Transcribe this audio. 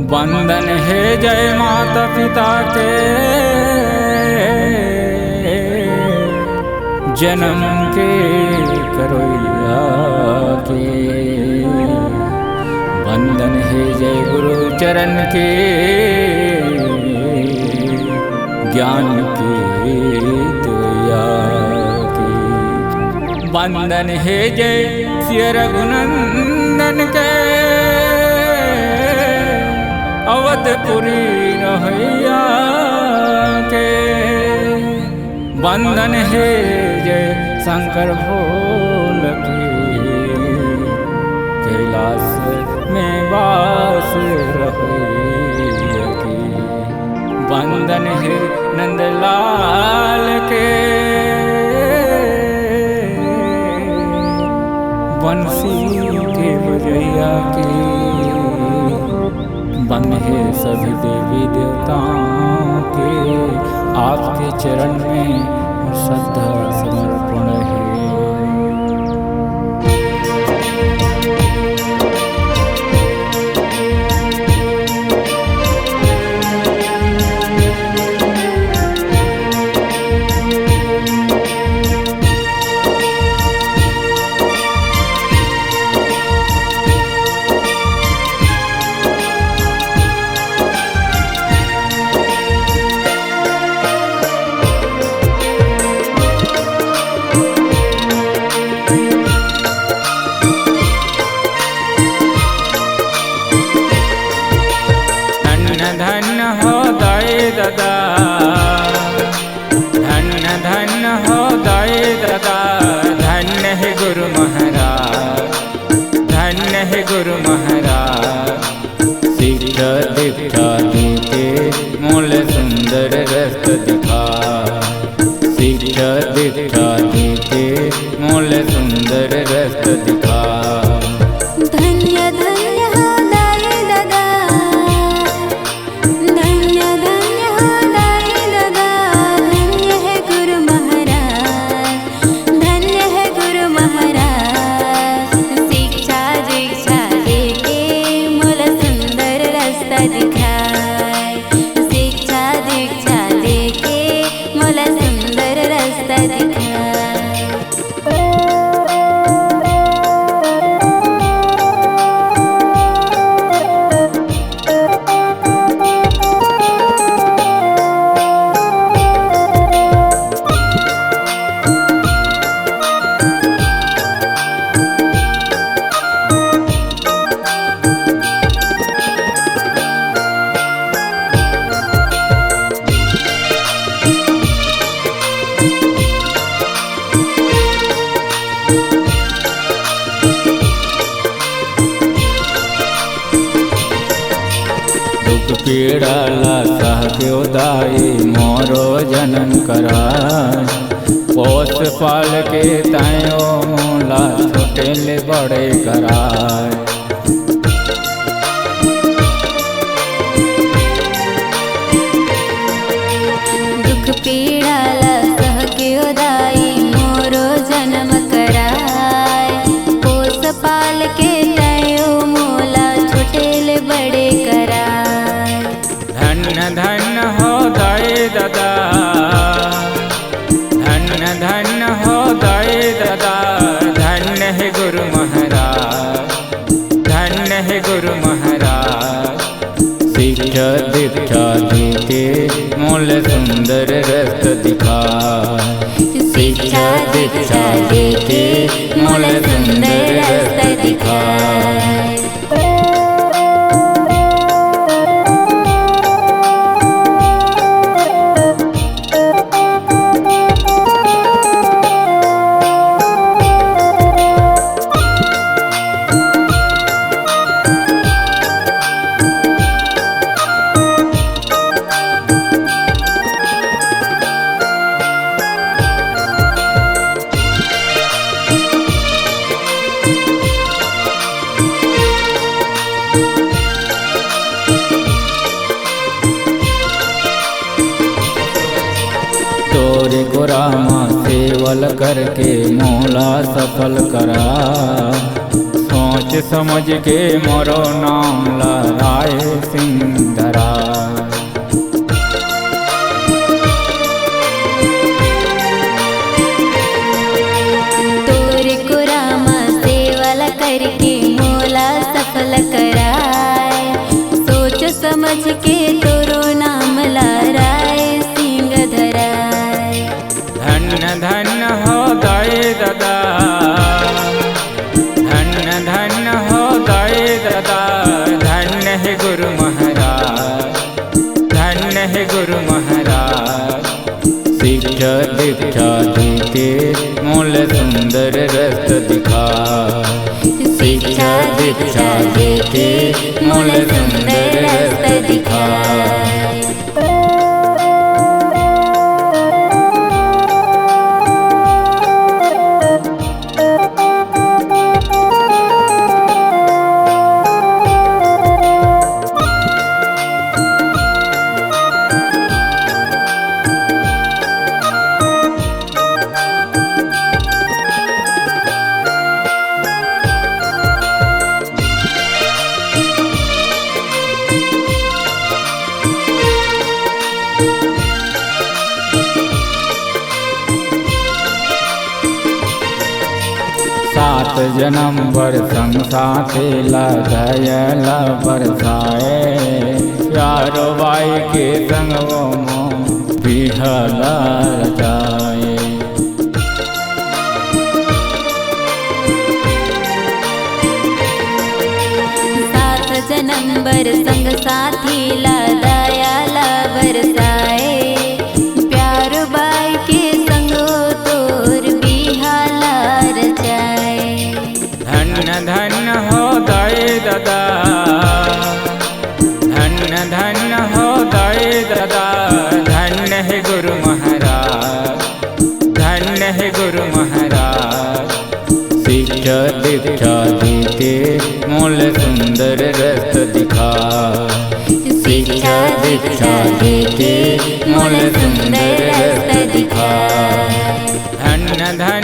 वंदन है जय माता पिता के, जन्म के करोइया के। वंदन है जय गुरु चरण के, ज्ञान के दुआ के। वंदन है जय श्री रघुनंदन के, अवधपुरी रहैया के। वंदन है जय शंकर भोल के, कैलाश में वास रहैया के। वंदन है नंदलाल के, बंसी के बजैया के। वंदन है सभी देवी देवताओं के, आपके चरण में श्रद्धा समर्पण है। धन्य हो दाई दादा, धन्य धन्य हो दाई दादा। धन्य है गुरु महाराज, धन्य है गुरु महाराज। शिक्षा दीक्षा देते मूल सुंदर रास्ता दिखा, शिक्षा दीक्षा देते मूल सुंदर रास्ता दिखा। धन्य धन्य हो दाई दादा, धन्य धन्य हो दाई दादा। धन्य है गुरु महाराज, धन्य है गुरु महाराज। शिक्षा दीक्षा देके मूल सुंदर रास्ता दिखाए, शिक्षा दीक्षा देके मूल सुंदर रास्ता दिखाए। पीड़ाला सह के दाई मोरो जन्म कराए। पोस पाल के तायो मोला छोटे बड़े कराए। दुख पीड़ाला सह के दाई मोरो जन्म कराए। पोस पाल के तायो मोला छोटे बड़े कराए। धन्य धन्य हो दाई दादा, धन्य धन्य हो दाई दादा। धन्य है गुरु महाराज, धन्य है गुरु महाराज। शिक्षा दीक्षा देते मूल सुंदर रास्ता दिखा, शिक्षा दीक्षा देते मूल सुंदर रास्ता दिखा। तोरे को रामा सेवल करके मोला सफल करा। सोच समझ के मोरो नाम लहराए सिंह दीक्षा देके मूल सुंदर रस्त दिखाए। शिक्षा दीक्षा देके मूल सुंदर रस्त दिखाए। सात जन्म बर संग साथे लगायला बरसाए। प्यारो बाई के संग वो मोह बिहला रचाए। सात जन्म बर संग साथी लगायला बरसाए। प्यारो बाई के संग तोर बिहाला रचाए। धन्य धन्य हो दाए दादा, धन्य धन्य हो दाए दादा। धन्य है गुरु महाराज, धन्य है गुरु महाराज। शिक्षा दीक्षा देके मूल सुंदर रस्त दिखाए। शिक्षा दीक्षा देके मूल सुंदर रस्त दिखाए। धन्य धन्य